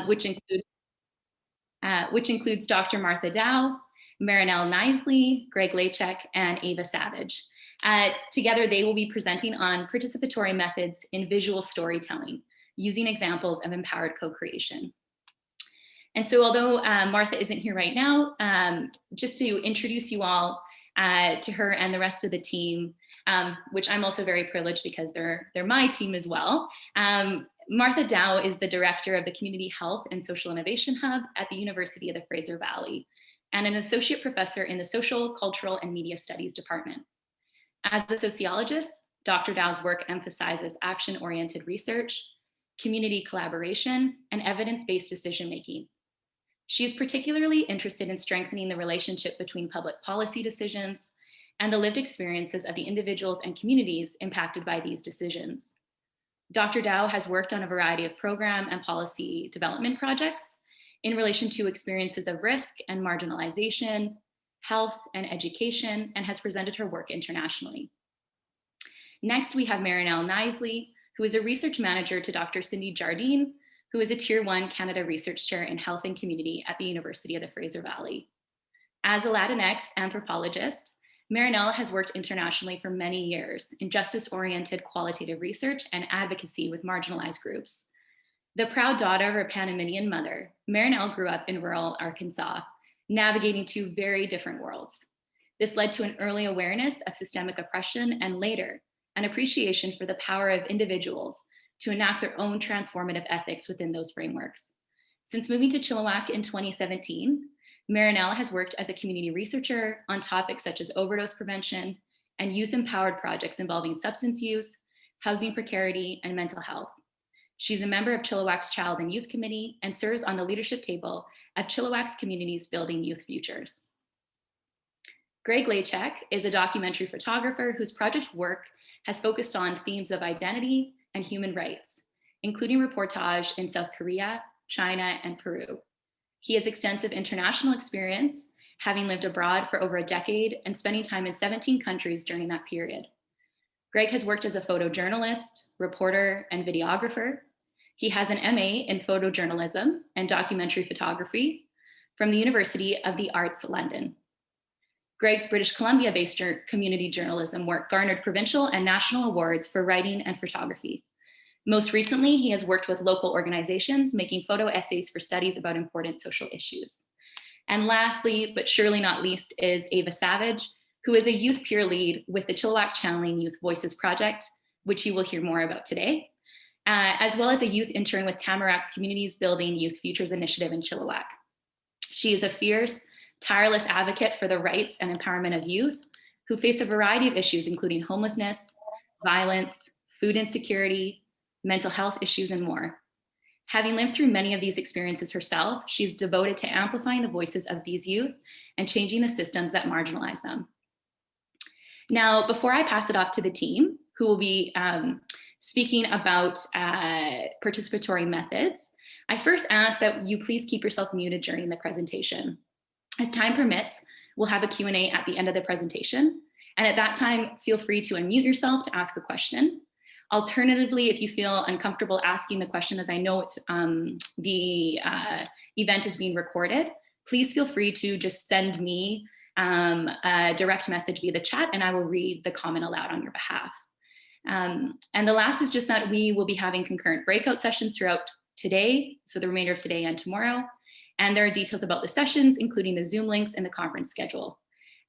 which includes Dr. Martha Dow, Marinel Kniseley, Greg Laychak, and Ava Savage. Together, they will be presenting on participatory methods in visual storytelling, using examples of empowered co-creation. And so although Martha isn't here right now, just to introduce you all to her and the rest of the team, which I'm also very privileged because they're my team as well. Martha Dow is the director of the Community Health and Social Innovation Hub at the University of the Fraser Valley, and an associate professor in the Social, Cultural, and Media Studies department. As a sociologist, Dr. Dow's work emphasizes action-oriented research, community collaboration, and evidence-based decision-making. She is particularly interested in strengthening the relationship between public policy decisions and the lived experiences of the individuals and communities impacted by these decisions. Dr. Dow has worked on a variety of program and policy development projects in relation to experiences of risk and marginalization, health and education, and has presented her work internationally. Next, we have Marinel Kniseley, who is a research manager to Dr. Cindy Jardine, who is a Tier 1 Canada Research Chair in Health and Community at the University of the Fraser Valley. As a Latinx anthropologist, Marinel has worked internationally for many years in justice-oriented qualitative research and advocacy with marginalized groups. The proud daughter of a Panamanian mother, Marinel grew up in rural Arkansas, navigating two very different worlds. This led to an early awareness of systemic oppression and later an appreciation for the power of individuals to enact their own transformative ethics within those frameworks. Since moving to Chilliwack in 2017, Marinel has worked as a community researcher on topics such as overdose prevention and youth-empowered projects involving substance use, housing precarity, and mental health. She's a member of Chilliwack's Child and Youth Committee and serves on the leadership table at Chilliwack's Communities Building Youth Futures. Greg Laychak is a documentary photographer whose project work has focused on themes of identity and human rights, including reportage in South Korea, China, and Peru. He has extensive international experience, having lived abroad for over a decade and spending time in 17 countries during that period. Greg has worked as a photojournalist, reporter, and videographer. He has an MA in photojournalism and documentary photography from the University of the Arts, London. Greg's British Columbia-based community journalism work garnered provincial and national awards for writing and photography. Most recently, he has worked with local organizations making photo essays for studies about important social issues. And lastly, but surely not least, is Ava Savage, who is a youth peer lead with the Chilliwack Channeling Youth Voices Project, which you will hear more about today, as well as a youth intern with Tamarack's Communities Building Youth Futures Initiative in Chilliwack. She is a fierce, tireless advocate for the rights and empowerment of youth who face a variety of issues, including homelessness, violence, food insecurity, mental health issues, and more. Having lived through many of these experiences herself, she's devoted to amplifying the voices of these youth and changing the systems that marginalize them. Now, before I pass it off to the team, who will be speaking about participatory methods, I first ask that you please keep yourself muted during the presentation. As time permits, we'll have a Q&A at the end of the presentation. And at that time, feel free to unmute yourself to ask a question. Alternatively, if you feel uncomfortable asking the question, as I know it's, the event is being recorded, please feel free to just send me a direct message via the chat and I will read the comment aloud on your behalf. And the last is just that we will be having concurrent breakout sessions throughout today, so the remainder of today and tomorrow. And there are details about the sessions, including the Zoom links and the conference schedule.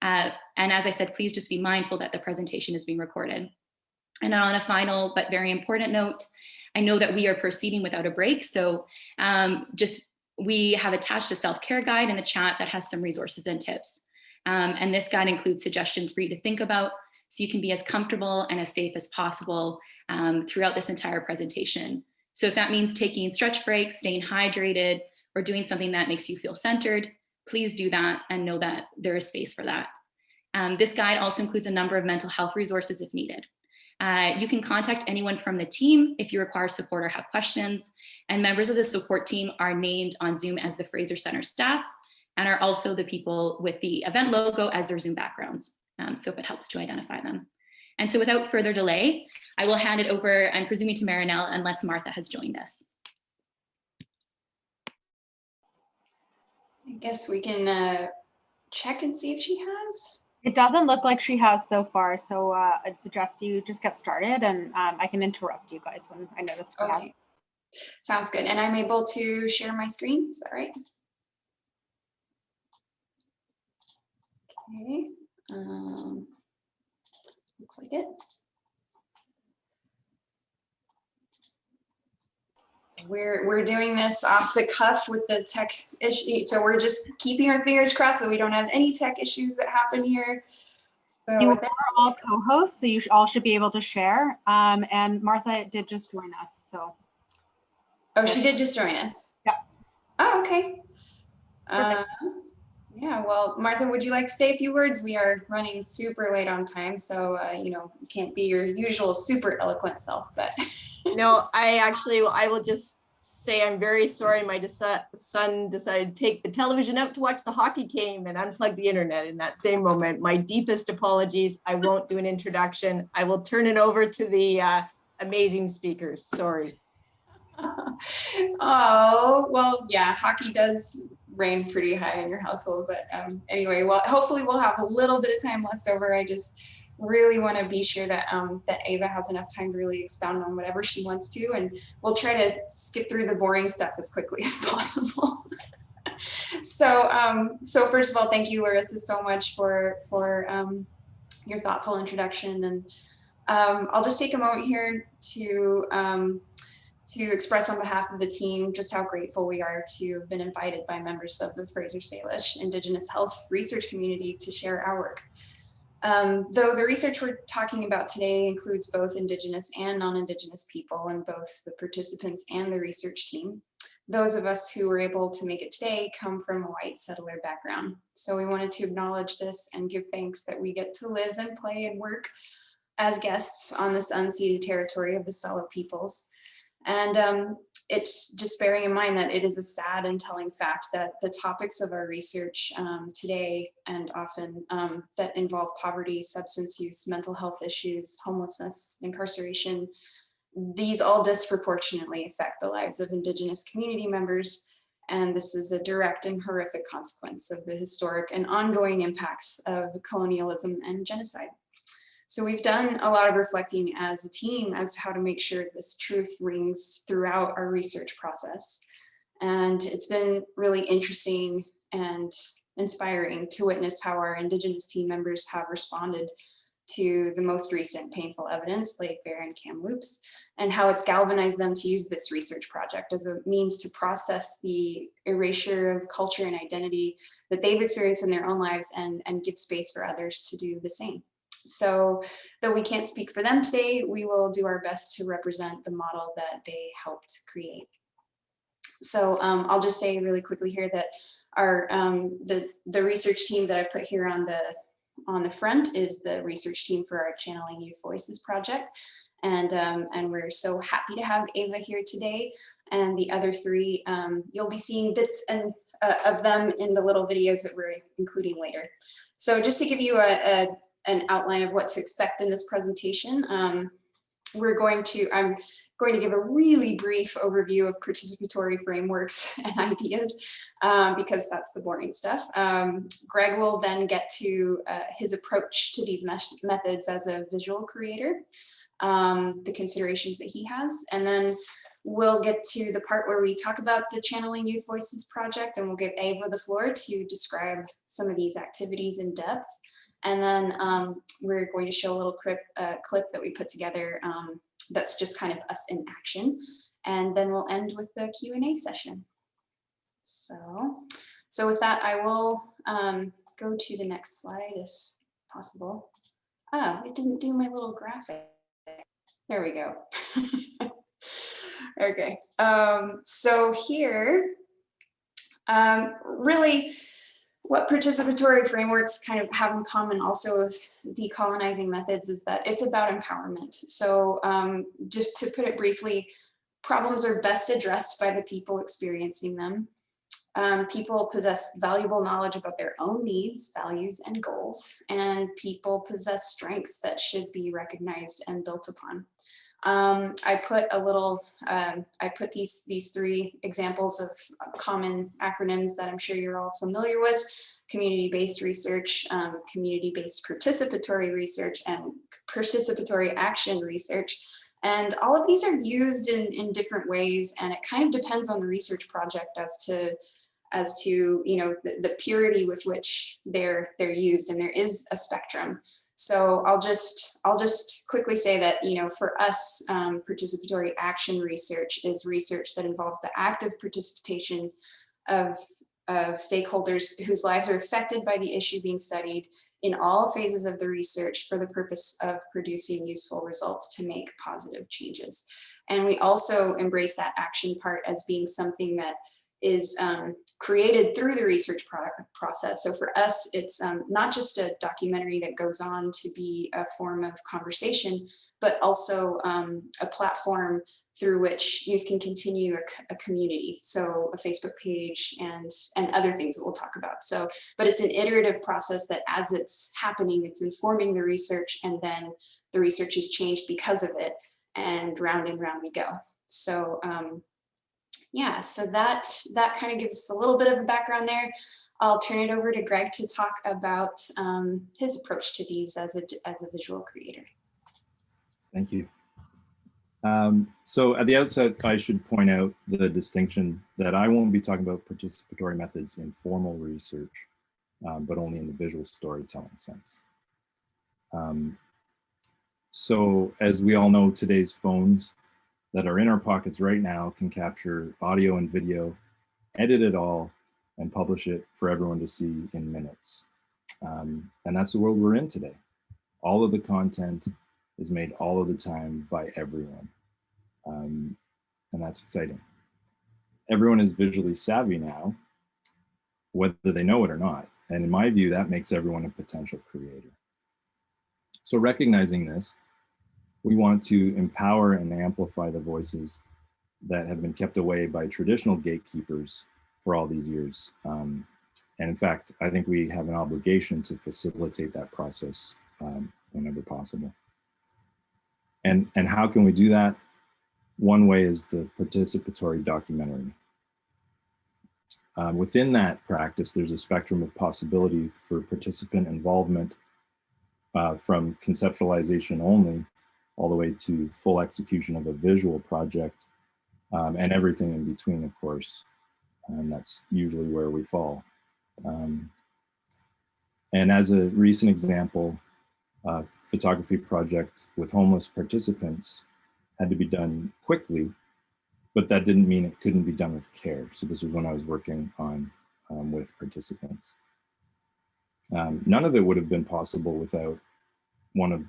And as I said, please just be mindful that the presentation is being recorded. And on a final but very important note, I know that we are proceeding without a break, so we have attached a self-care guide in the chat that has some resources and tips. And this guide includes suggestions for you to think about so you can be as comfortable and as safe as possible throughout this entire presentation. So if that means taking stretch breaks, staying hydrated, or doing something that makes you feel centered, please do that and know that there is space for that. This guide also includes a number of mental health resources if needed. You can contact anyone from the team if you require support or have questions, and members of the support team are named on Zoom as the Fraser Center staff and are also the people with the event logo as their Zoom backgrounds, so if it helps to identify them. And so without further delay, I will hand it over, I'm presuming to Marinel, unless Martha has joined us. I guess we can check and see if she has. It doesn't look like she has so far, so I'd suggest you just get started, and I can interrupt you guys when I notice she has. Sounds good. And I'm able to share my screen, is that right? Okay, looks like it. We're doing this off the cuff with the tech issue, so we're just keeping our fingers crossed that we don't have any tech issues that happen here. So you are all co-hosts, so you all should be able to share. And Martha did just join us, so. Oh, she did just join us? Yeah. Oh, okay. Yeah, well, Martha, would you like to say a few words? We are running super late on time, so, you know, you can't be your usual super eloquent self, but. No, I will just say I'm very sorry my son decided to take the television out to watch the hockey game and unplug the internet in that same moment. My deepest apologies. I won't do an introduction. I will turn it over to the amazing speakers. Sorry. Oh, well, yeah, hockey does reign pretty high in your household, but anyway, well, hopefully we'll have a little bit of time left over. I just really want to be sure that that Ava has enough time to really expound on whatever she wants to, and we'll try to skip through the boring stuff as quickly as possible. So first of all, thank you, Larissa, so much for your thoughtful introduction, and I'll just take a moment here to express on behalf of the team just how grateful we are to have been invited by members of the Fraser Salish Indigenous Health Research Community to share our work. Though the research we're talking about today includes both Indigenous and non-Indigenous people and both the participants and the research team, those of us who were able to make it today come from a white settler background. So we wanted to acknowledge this and give thanks that we get to live and play and work as guests on this unceded territory of the Stalo peoples. And it's just bearing in mind that it is a sad and telling fact that the topics of our research today and often that involve poverty, substance use, mental health issues, homelessness, incarceration, these all disproportionately affect the lives of Indigenous community members. And this is a direct and horrific consequence of the historic and ongoing impacts of colonialism and genocide. So we've done a lot of reflecting as a team as to how to make sure this truth rings throughout our research process. And it's been really interesting and inspiring to witness how our Indigenous team members have responded to the most recent painful evidence, Lake Bear and Kamloops, and how it's galvanized them to use this research project as a means to process the erasure of culture and identity that they've experienced in their own lives and give space for others to do the same. So though we can't speak for them today, we will do our best to represent the model that they helped create. So I'll just say really quickly here that our the research team that I've put here on the front is the research team for our Channeling Youth Voices project. And we're so happy to have Ava here today. And the other three, you'll be seeing bits of them in the little videos that we're including later. So just to give you an outline of what to expect in this presentation. I'm going to give a really brief overview of participatory frameworks and ideas because that's the boring stuff. Greg will then get to his approach to these methods as a visual creator, the considerations that he has, and then we'll get to the part where we talk about the Channeling Youth Voices project, and we'll give Ava the floor to describe some of these activities in depth. And then we're going to show a little clip that we put together that's just kind of us in action. And then we'll end with the Q&A session. So with that, I will go to the next slide if possible. Oh, it didn't do my little graphic. There we go. Okay, so here, really, what participatory frameworks kind of have in common also with decolonizing methods is that it's about empowerment. So just to put it briefly, problems are best addressed by the people experiencing them. People possess valuable knowledge about their own needs, values, and goals, and people possess strengths that should be recognized and built upon. I put a little, I put these three examples of common acronyms that I'm sure you're all familiar with: community-based research, community-based participatory research, and participatory action research. And all of these are used in different ways, and it kind of depends on the research project as to you know, the purity with which they're used, and there is a spectrum. So I'll just quickly say that, you know, for us, participatory action research is research that involves the active participation of stakeholders whose lives are affected by the issue being studied in all phases of the research for the purpose of producing useful results to make positive changes. And we also embrace that action part as being something that is created through the research process. So for us, it's not just a documentary that goes on to be a form of conversation, but also a platform through which youth can continue a community. So a Facebook page and other things that we'll talk about. So, but it's an iterative process that as it's happening, it's informing the research, and then the research is changed because of it, and round we go. So yeah, so that kind of gives us a little bit of a background there. I'll turn it over to Greg to talk about his approach to these as a visual creator. Thank you. So at the outset, I should point out the distinction that I won't be talking about participatory methods in formal research, but only in the visual storytelling sense. So as we all know, today's phones that are in our pockets right now can capture audio and video, edit it all, and publish it for everyone to see in minutes. And that's the world we're in today. All of the content is made all of the time by everyone. And that's exciting. Everyone is visually savvy now, whether they know it or not. And in my view, that makes everyone a potential creator. So recognizing this, we want to empower and amplify the voices that have been kept away by traditional gatekeepers for all these years. And in fact, I think we have an obligation to facilitate that process whenever possible. And how can we do that? One way is the participatory documentary. Within that practice, there's a spectrum of possibility for participant involvement from conceptualization only all the way to full execution of a visual project, and everything in between, of course. And that's usually where we fall. And as a recent example, a photography project with homeless participants had to be done quickly, but that didn't mean it couldn't be done with care. So this was when I was working on with participants. None of it would have been possible without one of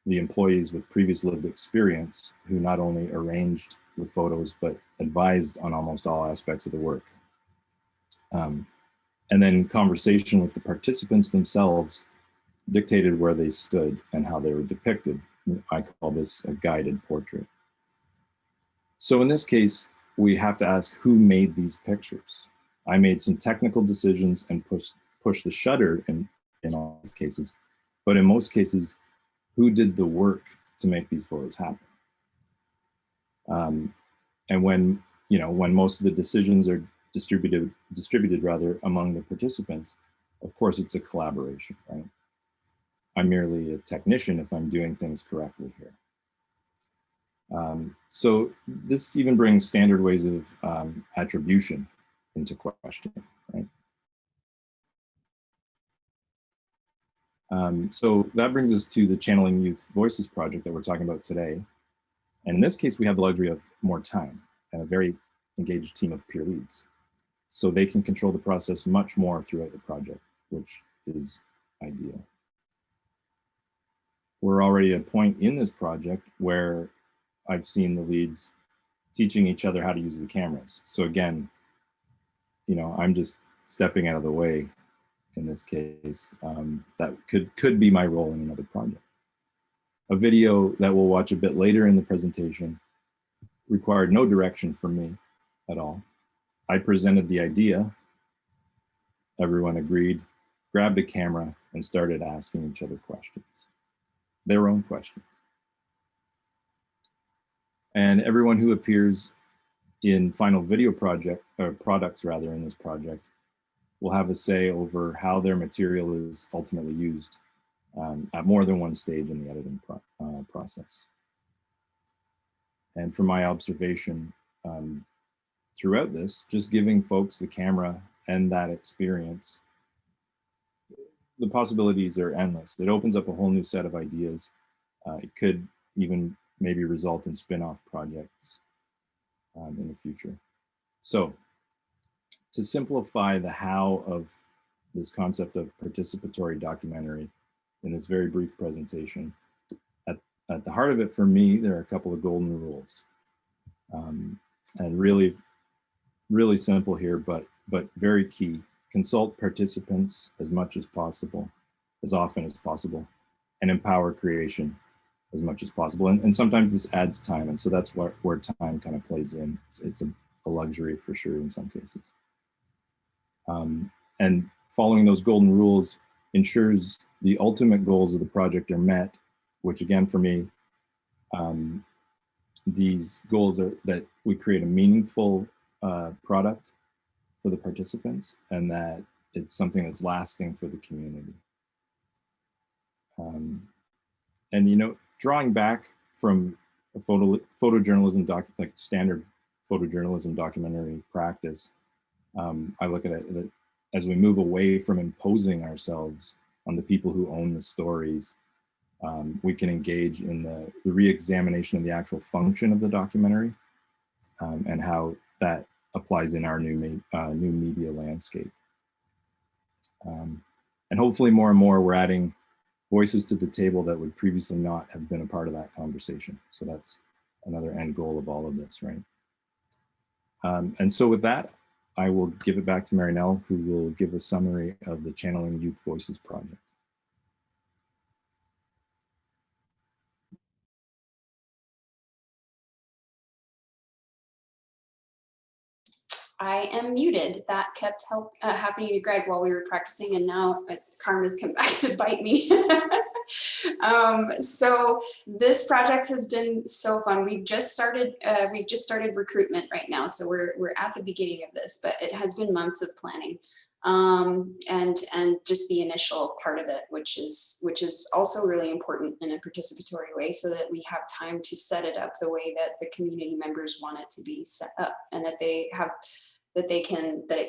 the employees with previous lived experience who not only arranged the photos, but advised on almost all aspects of the work. And then conversation with the participants themselves dictated where they stood and how they were depicted. I call this a guided portrait. So in this case, we have to ask who made these pictures. I made some technical decisions and pushed the shutter in all these cases, but in most cases, who did the work to make these photos happen? And when most of the decisions are distributed rather among the participants, of course it's a collaboration, right? I'm merely a technician if I'm doing things correctly here. So this even brings standard ways of attribution into question, right? So that brings us to the Channeling Youth Voices project that we're talking about today. And in this case, we have the luxury of more time and a very engaged team of peer leads. So they can control the process much more throughout the project, which is ideal. We're already at a point in this project where I've seen the leads teaching each other how to use the cameras. So again, I'm just stepping out of the way in this case. That could be my role in another project. A video that we'll watch a bit later in the presentation required no direction from me at all. I presented the idea, everyone agreed, grabbed a camera, and started asking each other questions, their own questions. And everyone who appears in final video project, or products rather, in this project will have a say over how their material is ultimately used at more than one stage in the editing process. And from my observation throughout this, just giving folks the camera and that experience, the possibilities are endless. It opens up a whole new set of ideas. It could even maybe result in spin-off projects in the future. So to simplify the how of this concept of participatory documentary in this very brief presentation, at the heart of it for me, there are a couple of golden rules. And really, really simple here, but very key. Consult participants as much as possible, as often as possible, and empower creation as much as possible. And sometimes this adds time, and so that's where time kind of plays in. It's a luxury for sure in some cases. And following those golden rules ensures the ultimate goals of the project are met, which again for me, these goals are that we create a meaningful product for the participants and that it's something that's lasting for the community. And you know, drawing back from a photojournalism like standard photojournalism documentary practice, I look at it that as we move away from imposing ourselves on the people who own the stories, we can engage in the re-examination of the actual function of the documentary and how that applies in our new media landscape. And hopefully more and more we're adding voices to the table that would previously not have been a part of that conversation. So that's another end goal of all of this, right? And so with that, I will give it back to Marinel, who will give a summary of the Channeling Youth Voices project. I am muted. That kept happening to Greg while we were practicing, and now karma's come back to bite me. So this project has been so fun. We've just started recruitment right now, so we're at the beginning of this, but it has been months of planning, and just the initial part of it, which is also really important in a participatory way, so that we have time to set it up the way that the community members want it to be set up, and that it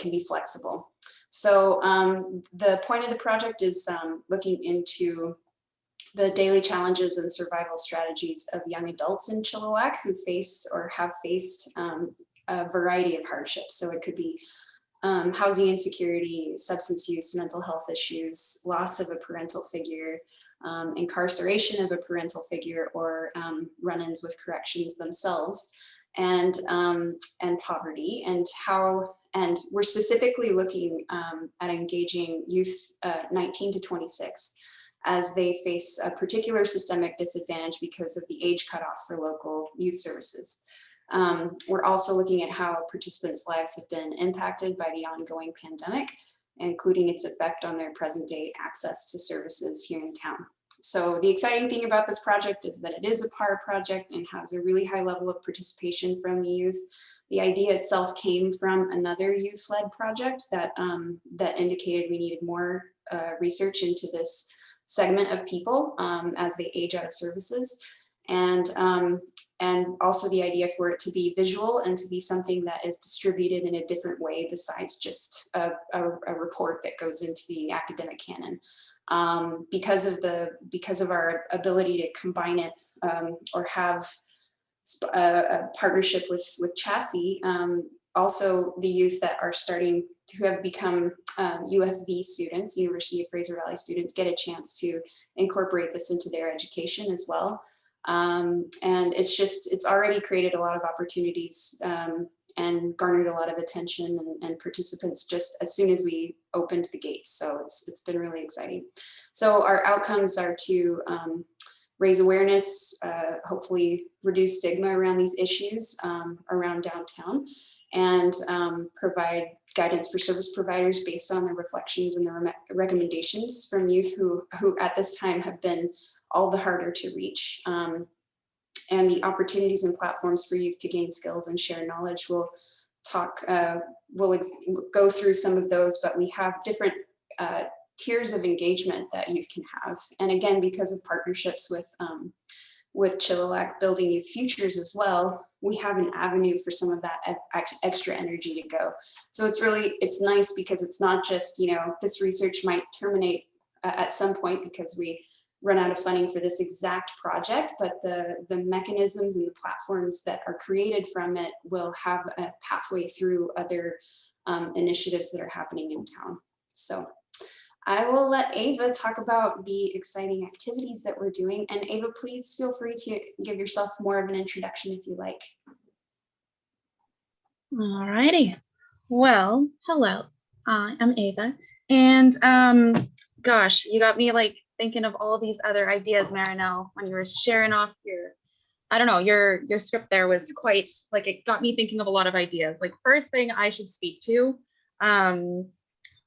can be flexible. So the point of the project is looking into the daily challenges and survival strategies of young adults in Chilliwack who face or have faced a variety of hardships. So it could be housing insecurity, substance use, mental health issues, loss of a parental figure, incarceration of a parental figure, or run-ins with corrections themselves, and poverty, and we're specifically looking at engaging youth 19 to 26 as they face a particular systemic disadvantage because of the age cutoff for local youth services. We're also looking at how participants' lives have been impacted by the ongoing pandemic, including its effect on their present day access to services here in town. So the exciting thing about this project is that it is a PAR project and has a really high level of participation from the youth. The idea itself came from another youth-led project that indicated we needed more research into this segment of people as they age out of services, and also the idea for it to be visual and to be something that is distributed in a different way besides just a report that goes into the academic canon. Because of our ability to combine it or have a partnership with Chassis, also the youth that are starting who have become UFV students, University of Fraser Valley students, get a chance to incorporate this into their education as well. And it's already created a lot of opportunities and garnered a lot of attention and participants just as soon as we opened the gates. So it's been really exciting. So our outcomes are to raise awareness, hopefully reduce stigma around these issues around downtown, and provide guidance for service providers based on the reflections and the recommendations from youth who at this time have been all the harder to reach. and the opportunities and platforms for youth to gain skills and share knowledge. We'll go through some of those, but we have different tiers of engagement that youth can have. And again, because of partnerships with Chilliwack Building Youth Futures as well, we have an avenue for some of that extra energy to go. So it's nice because it's not just, this research might terminate at some point because we run out of funding for this exact project, but the mechanisms and the platforms that are created from it will have a pathway through other initiatives that are happening in town. So I will let Ava talk about the exciting activities that we're doing. And Ava, please feel free to give yourself more of an introduction if you like. All righty. Well, hello, I'm Ava. And gosh, you got me like thinking of all these other ideas, Marinel, when you were sharing off your script there was quite, like, it got me thinking of a lot of ideas. Like, first thing I should speak to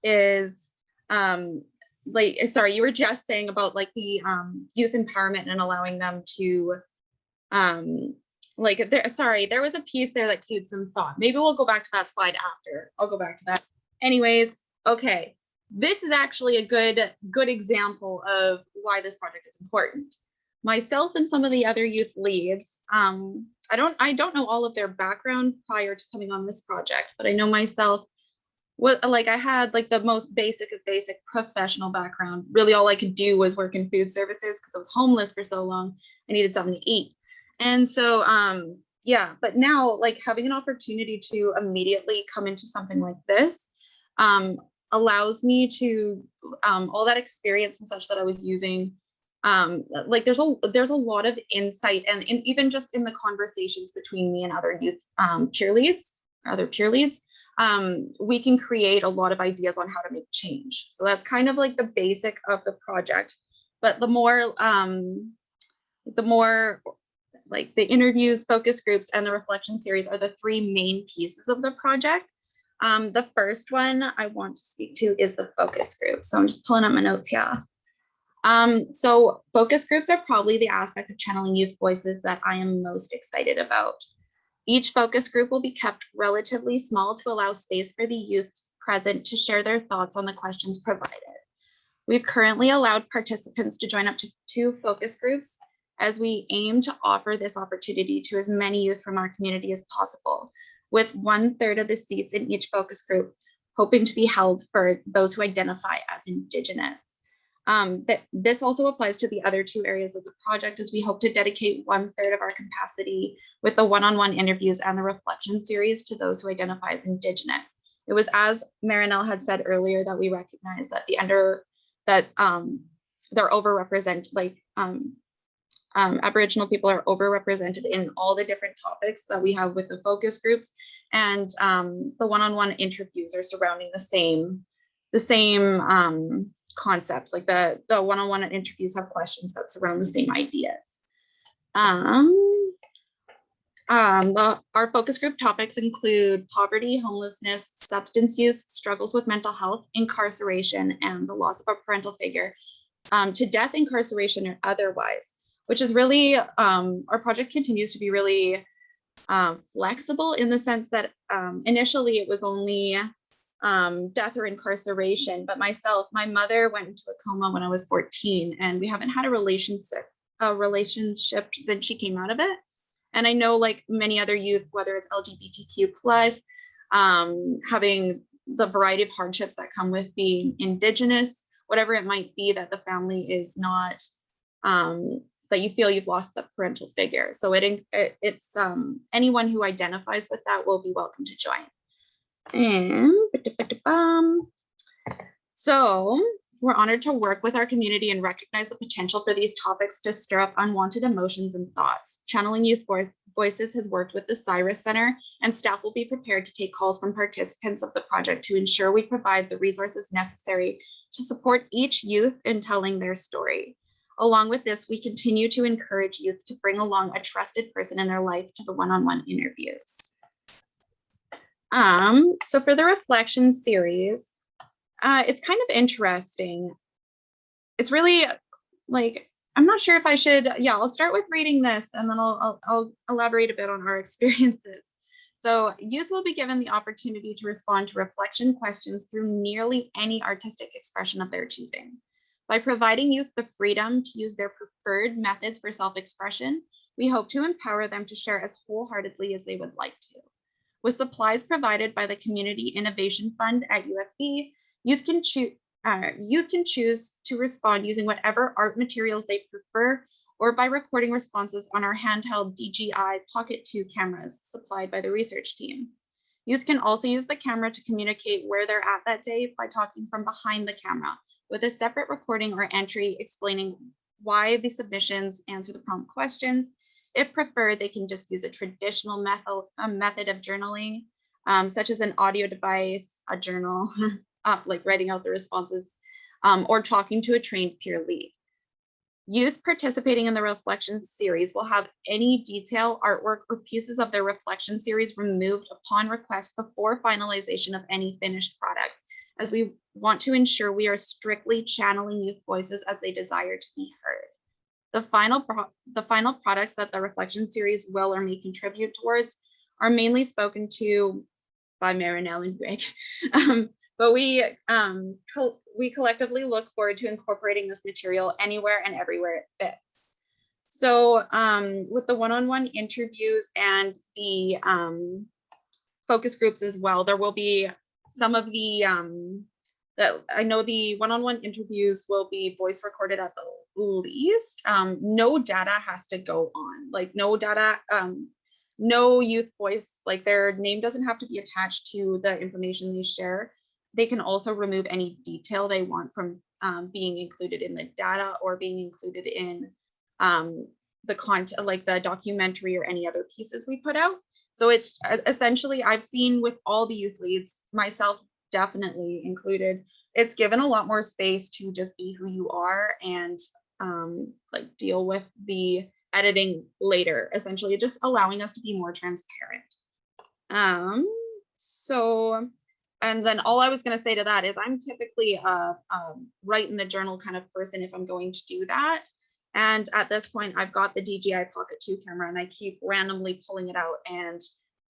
is, sorry, you were just saying about like the youth empowerment and allowing them to, there was a piece there that cued some thought. Maybe we'll go back to that slide after. I'll go back to that. Anyways, okay. This is actually a good example of why this project is important. Myself and some of the other youth leads, I don't know all of their background prior to coming on this project, but I know myself, I had like the most basic of basic professional background. Really all I could do was work in food services because I was homeless for so long. I needed something to eat. And so, yeah, but now like having an opportunity to immediately come into something like this, allows me to all that experience and such that I was using, like there's a lot of insight and even just in the conversations between me and other youth peer leads, we can create a lot of ideas on how to make change. So that's kind of like the basic of the project. But the more like the interviews, focus groups, and the reflection series are the three main pieces of the project. The first one I want to speak to is the focus group. So I'm just pulling up my notes here. So focus groups are probably the aspect of channeling youth voices that I am most excited about. Each focus group will be kept relatively small to allow space for the youth present to share their thoughts on the questions provided. We've currently allowed participants to join up to 2 focus groups as we aim to offer this opportunity to as many youth from our community as possible, with 1/3 of the seats in each focus group hoping to be held for those who identify as Indigenous. This also applies to the other 2 areas of the project, as we hope to dedicate 1/3 of our capacity with the one-on-one interviews and the reflection series to those who identify as Indigenous. It was, as Marinel had said earlier, that we recognize that they're overrepresented, like Aboriginal people are overrepresented in all the different topics that we have with the focus groups, and the one-on-one interviews are surrounding the same concepts. Like the one-on-one interviews have questions that surround the same ideas. Our focus group topics include poverty, homelessness, substance use, struggles with mental health, incarceration, and the loss of a parental figure, to death, incarceration, or otherwise, which is really, our project continues to be really flexible in the sense that initially it was only death or incarceration, but my mother went into a coma when I was 14, and we haven't had a relationship since she came out of it. And I know, like many other youth, whether it's LGBTQ+, having the variety of hardships that come with being Indigenous, whatever it might be, that the family is not, that you feel you've lost the parental figure. So it's anyone who identifies with that will be welcome to join. So we're honored to work with our community and recognize the potential for these topics to stir up unwanted emotions and thoughts. Channeling Youth Voices has worked with the Cyrus Center, and staff will be prepared to take calls from participants of the project to ensure we provide the resources necessary to support each youth in telling their story. Along with this, we continue to encourage youth to bring along a trusted person in their life to the one-on-one interviews. So for the reflection series, it's kind of interesting. It's really like, I'm not sure if I should, yeah, I'll start with reading this and then I'll elaborate a bit on our experiences. So youth will be given the opportunity to respond to reflection questions through nearly any artistic expression of their choosing. By providing youth the freedom to use their preferred methods for self-expression, we hope to empower them to share as wholeheartedly as they would like to. With supplies provided by the Community Innovation Fund at UFB, youth can choose to respond using whatever art materials they prefer or by recording responses on our handheld DJI Pocket 2 cameras supplied by the research team. Youth can also use the camera to communicate where they're at that day by talking from behind the camera with a separate recording or entry explaining why the submissions answer the prompt questions. If preferred, they can just use a traditional method of journaling, such as an audio device, a journal, like writing out the responses, or talking to a trained peer lead. Youth participating in the reflection series will have any detail, artwork, or pieces of their reflection series removed upon request before finalization of any finished products, as we want to ensure we are strictly channeling youth voices as they desire to be heard. The final products that the reflection series will or may contribute towards are mainly spoken to by Marinel and Greg, but we collectively look forward to incorporating this material anywhere and everywhere it fits. So with the one-on-one interviews and the focus groups as well, there will be some of the I know the one-on-one interviews will be voice recorded at the least. No data has to go on, like no data, no youth voice, like their name doesn't have to be attached to the information they share. They can also remove any detail they want from being included in the data or being included in the content, like the documentary or any other pieces we put out. So it's essentially, I've seen with all the youth leads, myself definitely included, it's given a lot more space to just be who you are and like deal with the editing later, essentially just allowing us to be more transparent. So, and then all I was going to say to that is I'm typically write in the journal kind of person if I'm going to do that. And at this point, I've got the DJI Pocket 2 camera and I keep randomly pulling it out and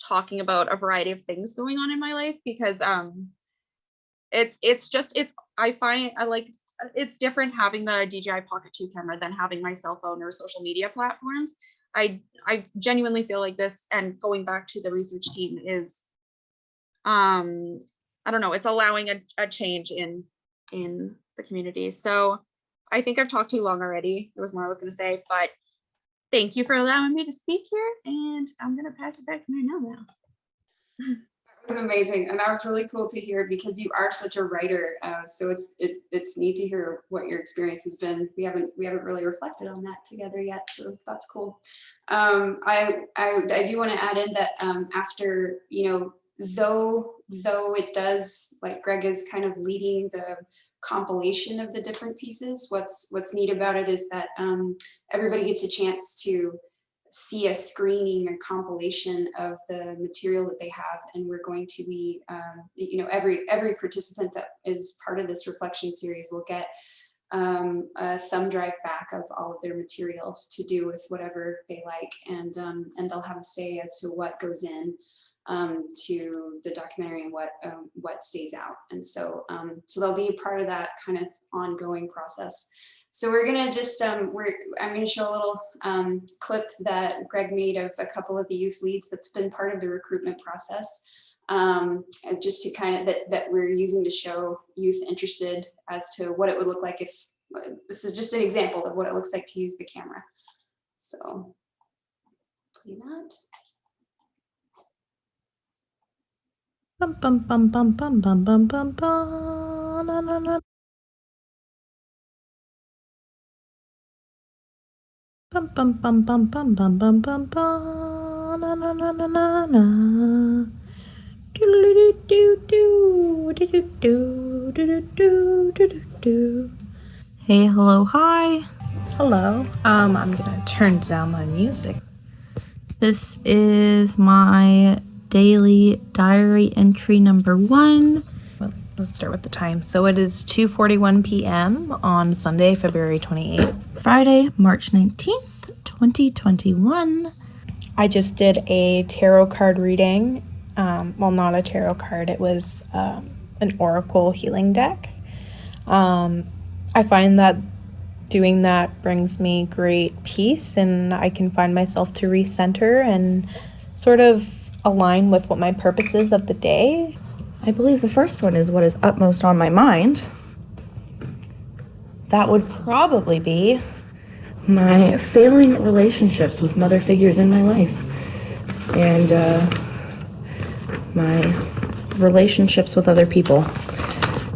talking about a variety of things going on in my life because I find it's different having the DJI Pocket 2 camera than having my cell phone or social media platforms. I genuinely feel like this, and going back to the research team, is I don't know, it's allowing a change in the community. So I think I've talked too long already. There was more I was going to say, but thank you for allowing me to speak here, and I'm going to pass it back to Marinel now. That was amazing, and that was really cool to hear because you are such a writer. So it's neat to hear what your experience has been. We haven't really reflected on that together yet, so that's cool. I do want to add in that after, you know, though it does, like Greg is kind of leading the compilation of the different pieces, what's neat about it is that everybody gets a chance to see a screening and compilation of the material that they have, and we're going to be you know, every participant that is part of this reflection series will get a thumb drive back of all of their material to do with whatever they like, and they'll have a say as to what goes in to the documentary and what stays out. And so so they'll be part of that kind of ongoing process. So we're gonna just I'm gonna show a little clip that Greg made of a couple of the youth leads that's been part of the recruitment process, just to kind of that we're using to show youth interested as to what it would look like if this is just an example of what it looks like to use the camera. So play that. Bum bum bum bum bum bum bum bum bum na na na. Bum bum bum bum bum bum bum bum bum na na na na na na. Do do do do do do do do do do do. Hey, hello, hi. Hello. I'm gonna turn down my music. This is my daily diary entry number 1. Well, let's start with the time. So it is 2:41 p.m. on Sunday, February 28th. Friday, March 19th, 2021. I just did a tarot card reading. Well, not a tarot card, it was an oracle healing deck. I find that doing that brings me great peace, and I can find myself to recenter and sort of align with what my purpose is of the day. I believe the first one is what is upmost on my mind. That would probably be my failing relationships with mother figures in my life, and my relationships with other people.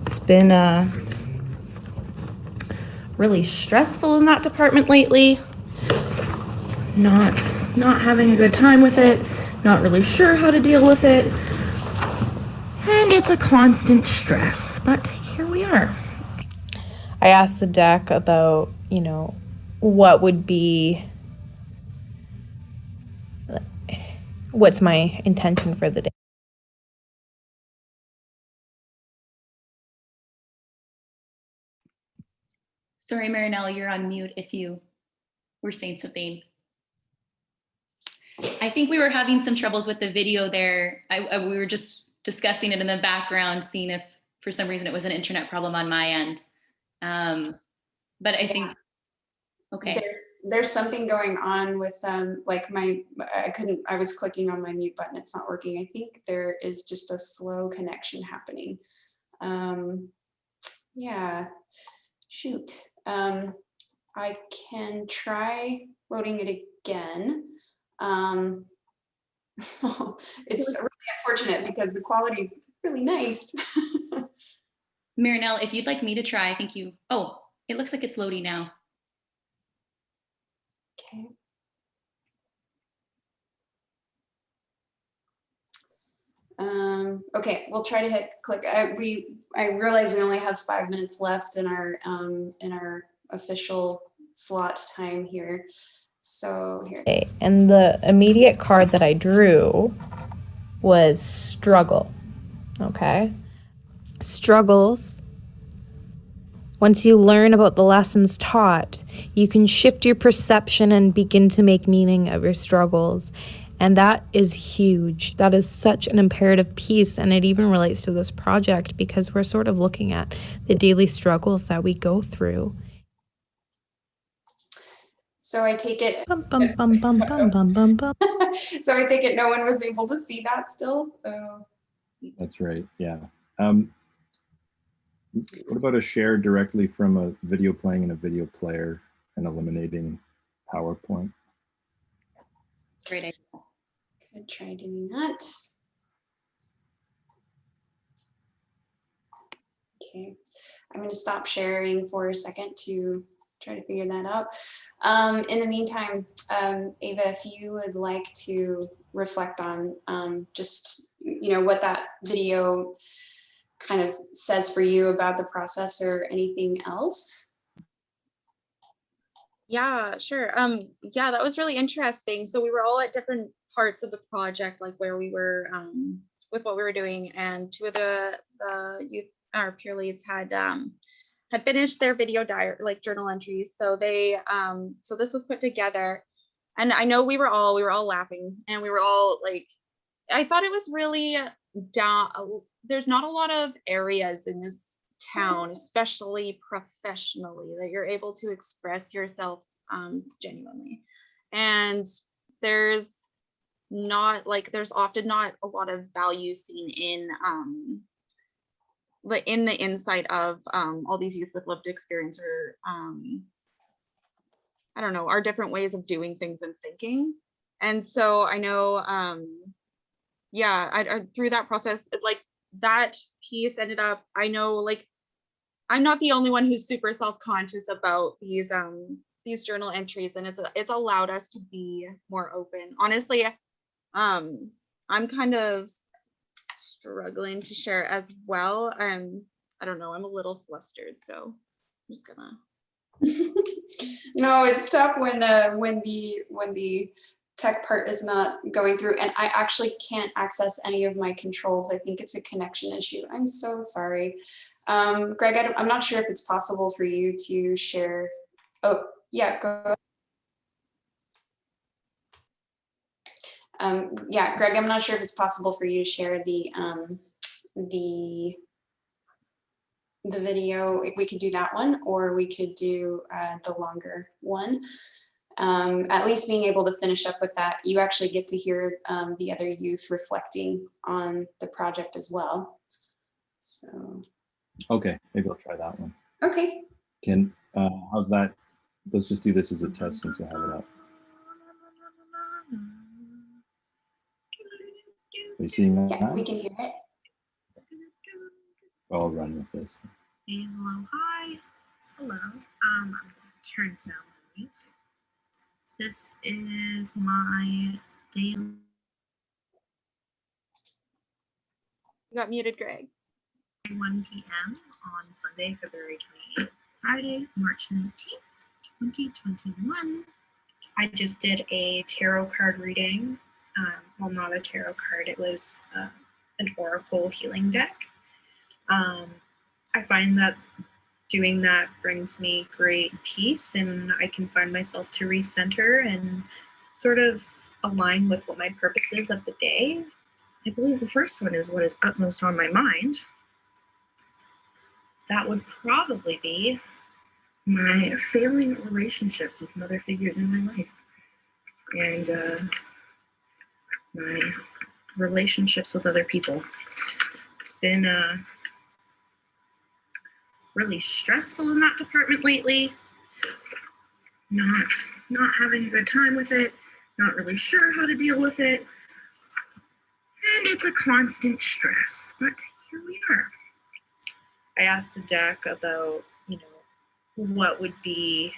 It's been really stressful in that department lately. Not having a good time with it, not really sure how to deal with it. And it's a constant stress, but here we are. I asked the deck about, what would be, what's my intention for the day. Sorry, Marinel, you're on mute if you were saying something. I think we were having some troubles with the video there. We were just discussing it in the background, seeing if for some reason it was an internet problem on my end. But I think, okay. There's something going on with like I was clicking on my mute button, it's not working. I think there is just a slow connection happening. Yeah, shoot. I can try loading it again. It's really unfortunate because the quality is really nice. Marinel, if you'd like me to try, I think it looks like it's loading now. Okay. Okay, we'll try to hit click. I realize we only have 5 minutes left in our official slot time here. So here. Okay, and the immediate card that I drew was struggle. Okay. Struggles. Once you learn about the lessons taught, you can shift your perception and begin to make meaning of your struggles. And that is huge. That is such an imperative piece. And it even relates to this project because we're sort of looking at the daily struggles that we go through. So I take it. Bum, bum, bum, bum, bum, bum, bum, bum. So I take it no one was able to see that still? That's right, yeah. What about a share directly from a video playing in a video player and eliminating PowerPoint? Great idea. Could try doing that. Okay, I'm going to stop sharing for a second to try to figure that out. In the meantime, Ava, if you would like to reflect on just, what that video kind of says for you about the process or anything else. Yeah, sure. Yeah, that was really interesting. So we were all at different parts of the project, like where we were with what we were doing, and two of the youth, our peer leads had finished their video diary, like journal entries. So they so this was put together, and I know we were all laughing, and we were all like, I thought it was really down. There's not a lot of areas in this town, especially professionally, that you're able to express yourself genuinely. And there's often not a lot of value seen in the insight of all these youth with lived experience, or I don't know, our different ways of doing things and thinking. And so I know yeah, I through that process, like that piece ended up, I know, like, I'm not the only one who's super self-conscious about these journal entries, and it's allowed us to be more open. Honestly, I'm kind of struggling to share as well. I don't know, I'm a little flustered, so I'm just gonna. No, it's tough when the tech part is not going through, and I actually can't access any of my controls. I think it's a connection issue. I'm so sorry. Greg, I'm not sure if it's possible for you to share. Oh, yeah, go. Yeah, Greg, I'm not sure if it's possible for you to share the video. If we could do that one, or we could do the longer one. At least being able to finish up with that, you actually get to hear the other youth reflecting on the project as well. So. Okay, maybe I'll try that one. Okay. How's that? Let's just do this as a test since I have it up. Are you seeing that? Yeah, we can hear it. I'll run with this. Hey, hello, hi, hello. I'm going to turn down the music. This is my daily. You got muted, Greg. 1 p.m. on Sunday, February 28th, Friday, March 19th, 2021. I just did a tarot card reading. Well, not a tarot card, it was an oracle healing deck. I find that doing that brings me great peace, and I can find myself to recenter and sort of align with what my purpose is of the day. I believe the first one is what is utmost on my mind. That would probably be my failing relationships with mother figures in my life, and my relationships with other people. It's been really stressful in that department lately. Not having a good time with it, not really sure how to deal with it. And it's a constant stress, but here we are. I asked the deck about, what would be,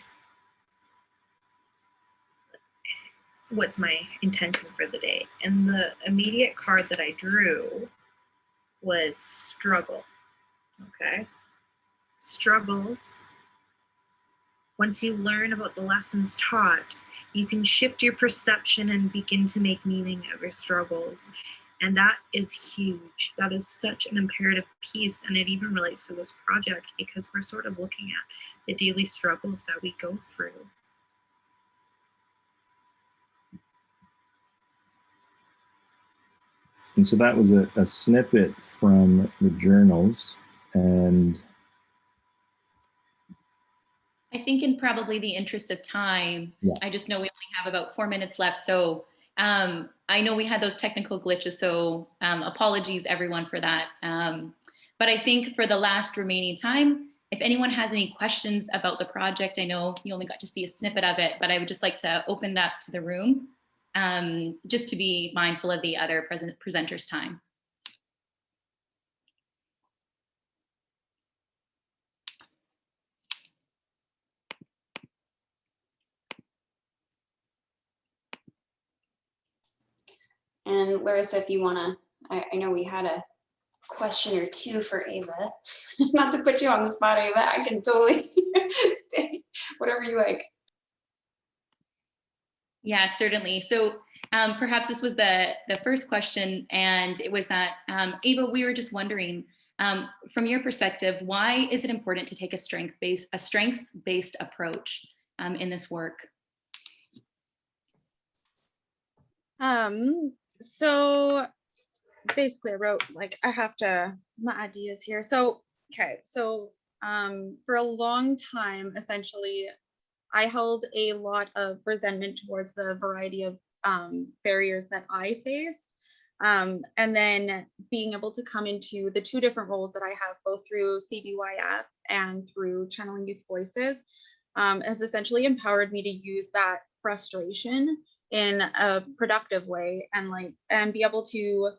what's my intention for the day. And the immediate card that I drew was struggle, okay? Struggles. Once you learn about the lessons taught, you can shift your perception and begin to make meaning of your struggles. And that is huge. That is such an imperative piece. And it even relates to this project because we're sort of looking at the daily struggles that we go through. And so that was a snippet from the journals. And I think in probably the interest of time, yeah. I just know we only have about 4 minutes left. So I know we had those technical glitches, so apologies everyone for that. But I think for the last remaining time, if anyone has any questions about the project, I know you only got to see a snippet of it, but I would just like to open that to the room, just to be mindful of the other presenters' time. And Larissa, if you want to, I know we had a question or two for Ava. Not to put you on the spot, Ava, I can totally, whatever you like. Yeah, certainly. So perhaps this was the first question, and it was that, Ava, we were just wondering, from your perspective, why is it important to take a strengths-based approach in this work? So basically I wrote, I have to, my ideas here. So, okay. So, for a long time, essentially, I held a lot of resentment towards the variety of barriers that I faced. And then being able to come into the 2 different roles that I have, both through CBYF and through Channeling Youth Voices, has essentially empowered me to use that frustration in a productive way and be able to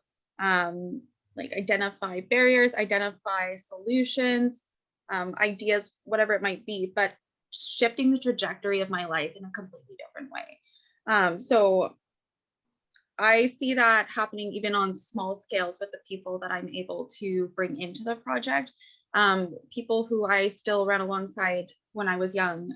identify barriers, identify solutions, ideas, whatever it might be, but shifting the trajectory of my life in a completely different way. So I see that happening even on small scales with the people that I'm able to bring into the project. People who I still ran alongside when I was young,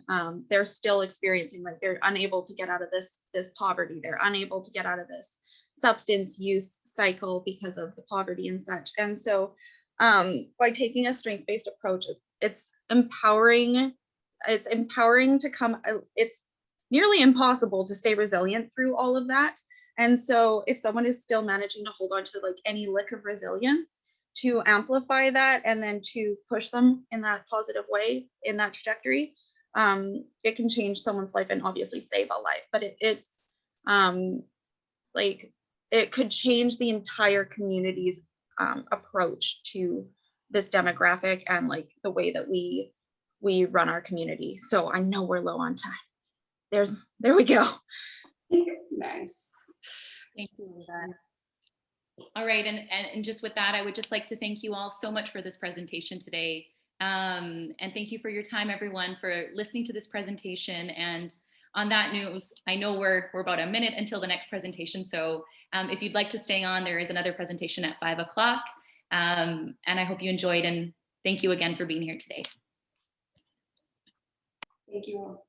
they're still experiencing, they're unable to get out of this poverty. They're unable to get out of this substance use cycle because of the poverty and such. And so by taking a strength-based approach, it's empowering it's empowering to come, it's nearly impossible to stay resilient through all of that. And so if someone is still managing to hold on to like any lick of resilience, to amplify that and then to push them in that positive way, in that trajectory, it can change someone's life and obviously save a life, but it's like it could change the entire community's approach to this demographic and like the way that we run our community. So I know we're low on time. There we go. Nice. Thank you, Ava. All right, and just with that, I would just like to thank you all so much for this presentation today. And thank you for your time, everyone, for listening to this presentation. And on that news, I know we're about a minute until the next presentation. So if you'd like to stay on, there is another presentation at 5 o'clock. And I hope you enjoyed, and thank you again for being here today. Thank you all.